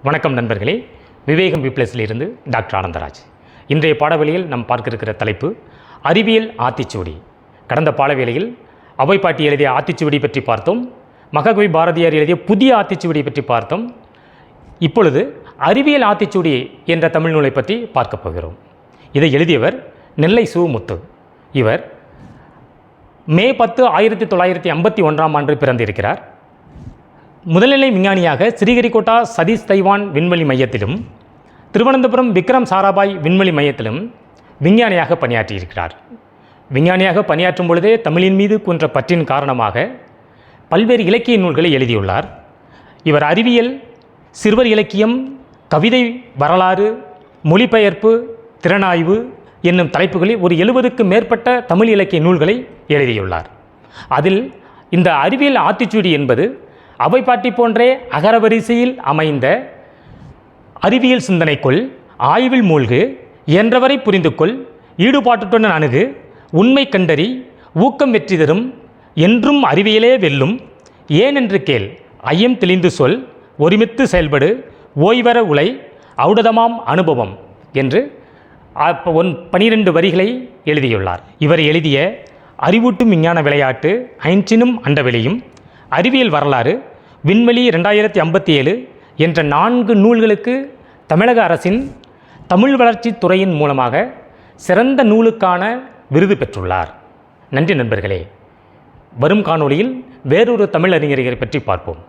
வணக்கம் நண்பர்களே, விவேகம் இருந்து டாக்டர் ஆனந்தராஜ். இன்றைய பாடவெளியில் நாம் பார்க்க இருக்கிற தலைப்பு அறிவியல் ஆத்திச்சூடி. கடந்த பாடவேளையில் அவை பாட்டி எழுதிய ஆத்திச்சூடி பற்றி பார்த்தோம். மகாகவி பாரதியார் எழுதிய புதிய ஆத்திச்சூடி பற்றி பார்த்தோம். இப்பொழுது அறிவியல் ஆத்திச்சூடி என்ற தமிழ் நூலை பற்றி பார்க்க போகிறோம். இதை எழுதியவர் நெல்லை சு முத்து. இவர் மே 10, 1951 பிறந்திருக்கிறார். முதல்நிலை விஞ்ஞானியாக ஸ்ரீஹரிகோட்டா சதீஷ் தைவான் விண்வெளி மையத்திலும் திருவனந்தபுரம் விக்ரம் சாராபாய் விண்வெளி மையத்திலும் விஞ்ஞானியாக பணியாற்றியிருக்கிறார். விஞ்ஞானியாக பணியாற்றும் பொழுதே தமிழின் மீது கொன்ற பற்றின் காரணமாக பல்வேறு இலக்கிய நூல்களை எழுதியுள்ளார். இவர் அறிவியல், சிறுவர் இலக்கியம், கவிதை, வரலாறு, மொழிபெயர்ப்பு, திறனாய்வு என்னும் தலைப்புகளில் ஒரு 70க்கும் மேற்பட்ட தமிழ் இலக்கிய நூல்களை எழுதியுள்ளார். அதில் இந்த அறிவியல் ஆத்திச்சூடி என்பது அவை பாட்டி போன்றே அகரவரிசையில் அமைந்த அறிவியல் சிந்தனைக்குள் ஆய்வில் மூழ்கு, என்றவரை புரிந்து கொள், ஈடுபாட்டுடன் அணுகு, உண்மை கண்டறி, ஊக்கம் வெற்றி தரும், என்றும் அறிவியலே வெல்லும், ஏனென்று கேள், ஐயம் தெளிந்து சொல், ஒருமித்து செயல்படு, ஓய்வர உலை, ஔடதமாம் அனுபவம் என்று 12 வரிகளை எழுதியுள்ளார். இவர் எழுதிய அறிவூட்டும் விஞ்ஞான விளையாட்டு, ஐன்ஸ்டீனும் அண்டவெளியும், அறிவியல் வரலாறு, விண்வெளி 2057 என்ற 4 நூல்களுக்கு தமிழக அரசின் தமிழ் வளர்ச்சி துறையின் மூலமாக சிறந்த நூலுக்கான விருது பெற்றுள்ளார். நன்றி நண்பர்களே. வரும் காணொளியில் வேறொரு தமிழ் அறிஞரை பற்றி பார்ப்போம்.